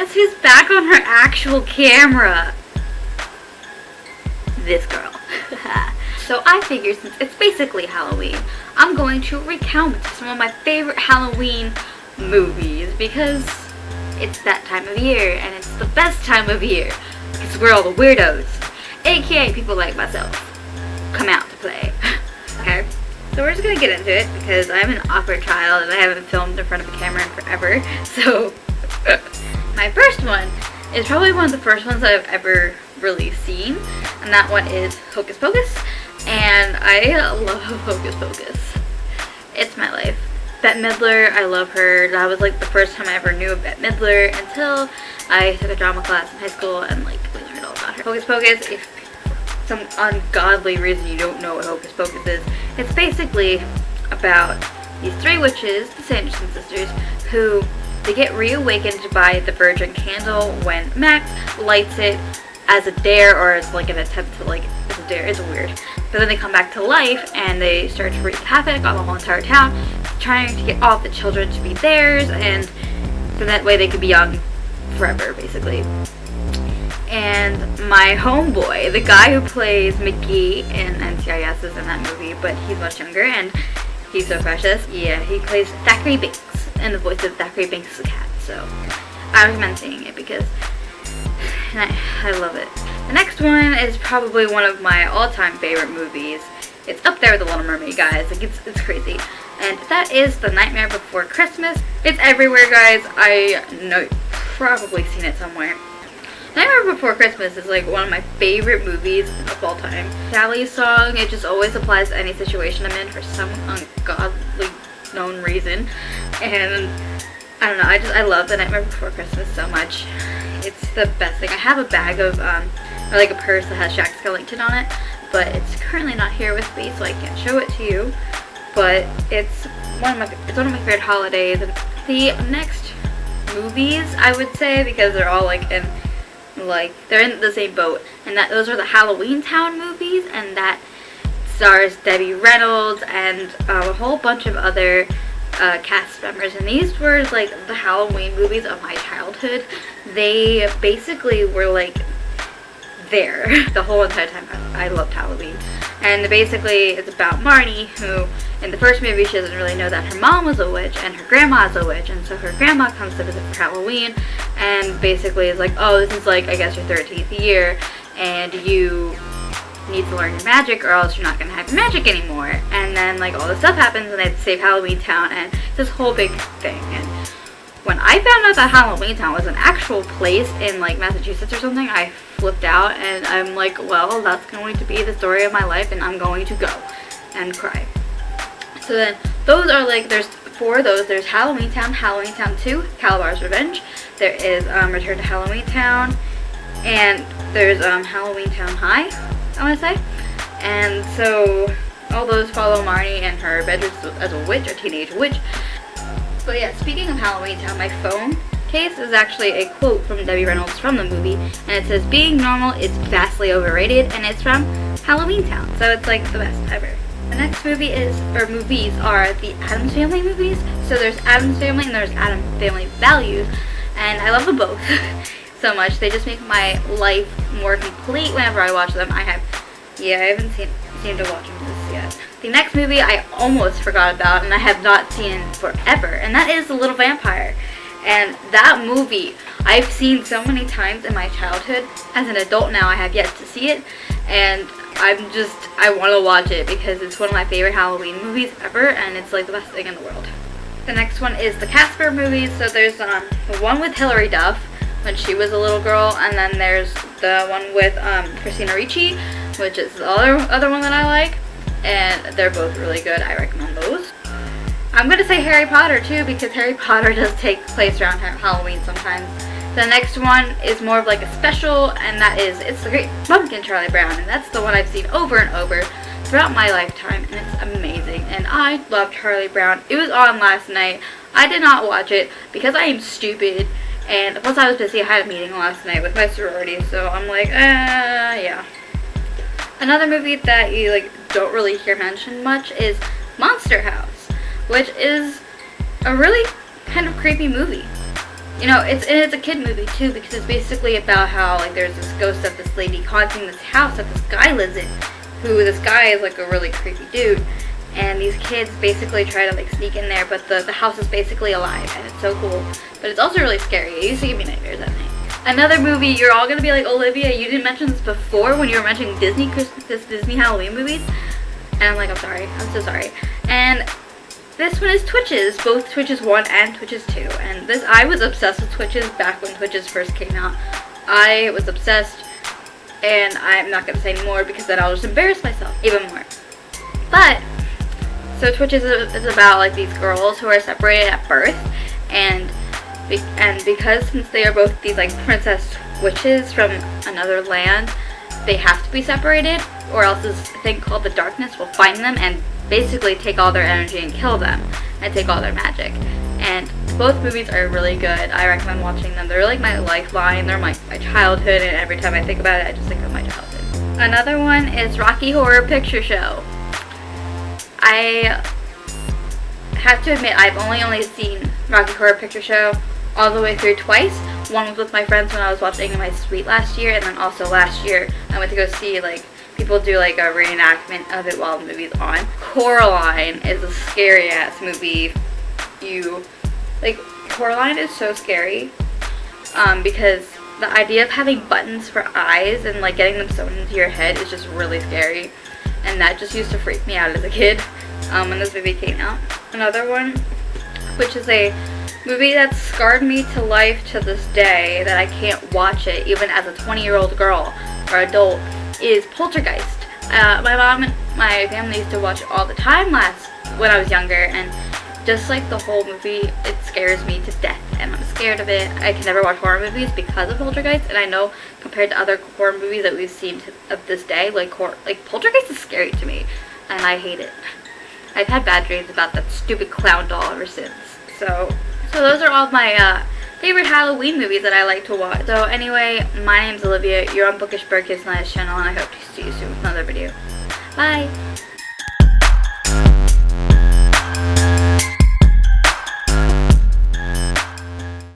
guess who's back on her actual camera? This girl. So I figure since it's basically Halloween, I'm going to recount some of my favorite Halloween movies because it's that time of year and it's the best time of year because we're all the weirdos, aka people like myself, come out to play. Okay, so we're just gonna get into it because I'm an awkward child and I haven't filmed in front of a camera in forever. So my first one is probably one of the first ones that I've ever really seen, and that one is Hocus Pocus. And I love Hocus Pocus. It's my life. Bette Midler, I love her. That was like the first time I ever knew of Bette Midler until I took a drama class in high school and like we learned all about her. Hocus Pocus, if for some ungodly reason you don't know what Hocus Pocus is, it's basically about these three witches, the Sanderson sisters, who they get reawakened by the virgin candle when Max lights it as a dare, or as like an attempt to like, as a dare, it's weird. But then they come back to life and they start to wreak havoc on the whole entire town, trying to get all of the children to be theirs, and so that way they could be young forever, basically. And my homeboy, the guy who plays McGee in NCIS, is in that movie, but he's much younger and he's so precious. Yeah, he plays Thackeray Binks, and the voice of Thackeray Binks is a cat, so I recommend seeing it because I love it. The next one is probably one of my all-time favorite movies. It's up there with The Little Mermaid, guys. Like, it's crazy. And that is The Nightmare Before Christmas. It's everywhere, guys. I know you've probably seen it somewhere. Nightmare Before Christmas is like one of my favorite movies of all time. Sally's song, it just always applies to any situation I'm in for some ungodly known reason. And I don't know, I love The Nightmare Before Christmas so much. It's the best thing. I have a bag of, or like a purse that has Jack Skellington on it, but it's currently not here with me, so I can't show it to you. But it's one of my favorite holidays. And the next movies, I would say, because they're all like in, like, they're in the same boat, and that those are the Halloweentown movies, and that stars Debbie Reynolds and a whole bunch of other cast members, and these were like the Halloween movies of my childhood. They basically were like there the whole entire time. I loved Halloween. And basically it's about Marnie, who in the first movie she doesn't really know that her mom was a witch and her grandma's a witch, and so her grandma comes to visit for Halloween and basically is like, oh, this is like, I guess, your 13th year and you need to learn your magic or else you're not going to have your magic anymore. And then like all this stuff happens and they have to save Halloweentown, and this whole big thing. And when I found out that Halloweentown was an actual place in like Massachusetts or something, I flipped out and I'm like, well, that's going to be the story of my life and I'm going to go and cry. So then those are like, there's four of those. There's Halloweentown, Halloweentown 2, Calabar's Revenge. There is Return to Halloweentown, and there's Halloweentown High, I want to say. And so all those follow Marnie and her adventures as a witch, a teenage witch. But yeah, speaking of Halloweentown, my phone case is actually a quote from Debbie Reynolds from the movie, and it says, "Being normal is vastly overrated," and it's from Halloweentown, so it's like the best ever. The next movie is, or movies are the Addams Family movies. So there's Addams Family and there's Addams Family Values, and I love them both so much. They just make my life more complete whenever I watch them. I haven't seemed to watch them this yet. The next movie I almost forgot about and I have not seen forever, and that is The Little Vampire. And that movie I've seen so many times in my childhood. As an adult now, I have yet to see it, and I want to watch it because it's one of my favorite Halloween movies ever, and it's like the best thing in the world. The next one is the Casper movies. So there's the one with Hilary Duff when she was a little girl, and then there's the one with Christina Ricci, which is the other one that I like, and they're both really good. I recommend those. I'm gonna say Harry Potter too, because Harry Potter does take place around Halloween sometimes. The next one is more of like a special, and that is It's the Great Pumpkin, Charlie Brown, and that's the one I've seen over and over throughout my lifetime, and it's amazing, and I love Charlie Brown. It was on last night. I did not watch it because I am stupid, and plus I was busy. I had a meeting last night with my sorority, so I'm like, yeah. Another movie that you like don't really hear mentioned much is Monster House, which is a really kind of creepy movie. You know, it's a kid movie too, because it's basically about how like there's this ghost of this lady haunting this house that this guy lives in, who this guy is like a really creepy dude, and these kids basically try to like sneak in there, but the house is basically alive, and it's so cool, but it's also really scary. It used to give me nightmares at night. Another movie, you're all gonna be like, Olivia, you didn't mention this before when you were mentioning Disney Halloween movies, and I'm like, I'm so sorry. And this one is Twitches, both Twitches 1 and Twitches 2, and I was obsessed with Twitches back when Twitches first came out. I was obsessed, and I'm not going to say anymore because then I'll just embarrass myself even more. But, so Twitches is about like these girls who are separated at birth, and because since they are both these like princess witches from another land, they have to be separated, or else this thing called the darkness will find them and basically take all their energy and kill them and take all their magic. And both movies are really good. I recommend watching them. They're like my lifeline. They're my childhood, and every time I think about it, I just think of my childhood. Another one is Rocky Horror Picture Show. I have to admit, I've only seen Rocky Horror Picture Show all the way through twice. One was with my friends when I was watching My Sweet last year, and then also last year I went to go see like people do like a reenactment of it while the movie's on. Coraline is a scary ass movie. Coraline is so scary because the idea of having buttons for eyes and like getting them sewn into your head is just really scary, and that just used to freak me out as a kid when this movie came out. Another one, which is a movie that scarred me to life to this day, that I can't watch it even as a 20-year-old girl or adult, is Poltergeist. My mom and my family used to watch it all the time when I was younger, and just like the whole movie, it scares me to death, and I'm scared of it. I can never watch horror movies because of Poltergeist, and I know compared to other horror movies that we've seen of this day, like Poltergeist is scary to me, and I hate it. I've had bad dreams about that stupid clown doll ever since. So those are all of my favorite Halloween movies that I like to watch. So anyway, my name's Olivia. You're on Bookish Bird Kids Nice channel, and I hope to see you soon with another video. Bye!